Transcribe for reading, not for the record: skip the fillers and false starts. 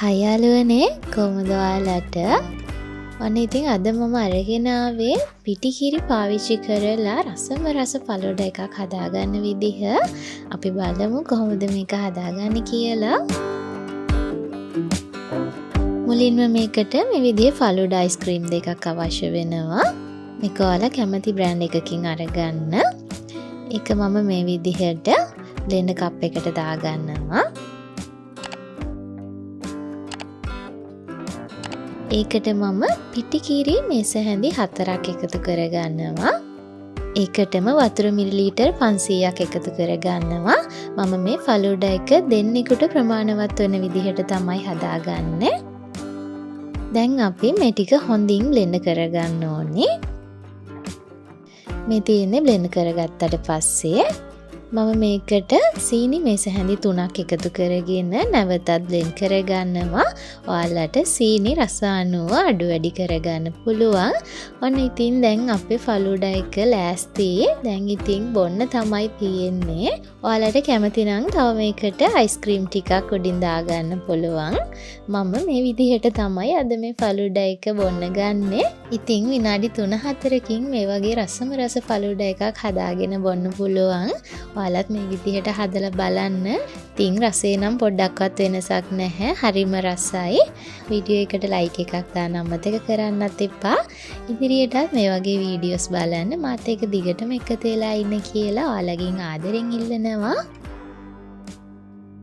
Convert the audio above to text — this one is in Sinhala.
හයි යාළුවනේ කොහොමද ඔයාලට? ඔන්න ඉතින් අද මම අරගෙන ආවේ පිටිකිරි පාවිච්චි කරලා රස ෆලුඩා එකක් හදාගන්න විදිහ. අපි බලමු කොහොමද මේක හදාගන්නේ කියලා. මුලින්ම මේකට මේ විදිහේ ෆලුඩා අයිස්ක්‍රීම් දෙකක් අවශ්‍ය වෙනවා. මේක ඔයාලා කැමති බ්‍රෑන්ඩ් එකකින් අරගන්න. ඒක මම මේ විදිහට බ්ලෙන්ඩර් කප් එකට දාගන්නවා. ඒකට මම පිටිකිරි මේස හැඳි 4ක් එකතු කරගන්නවා. ඒකටම වතුර මිලිලීටර් 500ක් එකතු කරගන්නවා. මම මේ ෆලුඩා එක දෙන්නෙකුට ප්‍රමාණවත් වෙන විදිහට තමයි හදාගන්නේ. දැන් අපි මේ ටික හොඳින් බ්ලෙන්ඩ් කරගන්න ඕනේ. මේ තියෙන්නේ බ්ලෙන්ඩ් කරගත්තට පස්සේ මම මේකට සීනි මේස හැඳි 3ක් එකතු කරගෙන නැවතත් බ්ලෙන්ඩ් කරගන්නවා. ඔයාලට සීනි රස අනුව අඩු වැඩි කරගන්න පුළුවන්. ඔන්න ඉතින් දැන් අපේ ෆලුඩා එක ලෑස්ති. දැන් ඉතින් බොන්න තමයි තියෙන්නේ. ඔයාලට කැමති නම් තව මේකට අයිස්ක්‍රීම් ටිකක් උඩින් දාගන්න පුළුවන්. මම මේ විදිහට තමයි අද මේ ෆලුඩා එක බොන්න ගන්නෙ. ඉතින් විනාඩි 3-4කින් මේ වගේ රස ෆලුඩා එකක් හදාගෙන බොන්න පුළුවන්. ඔයාලත් මේ විදිහට හදලා බලන්න. ඉතින් රසේ නම් පොඩ්ඩක්වත් වෙනසක් නැහැ. හරිම රසයි. වීඩියෝ එකට ලයික් එකක් දාන්න අමතක කරන්නත් එපා. ඉදිරියටත් මේ වගේ වීඩියෝස් බලන්න මාත් එක්ක දිගටම එකතු වෙලා ඉන්න කියලා ඔයාලගෙන් ආදරෙන් ඉල්ලනවා.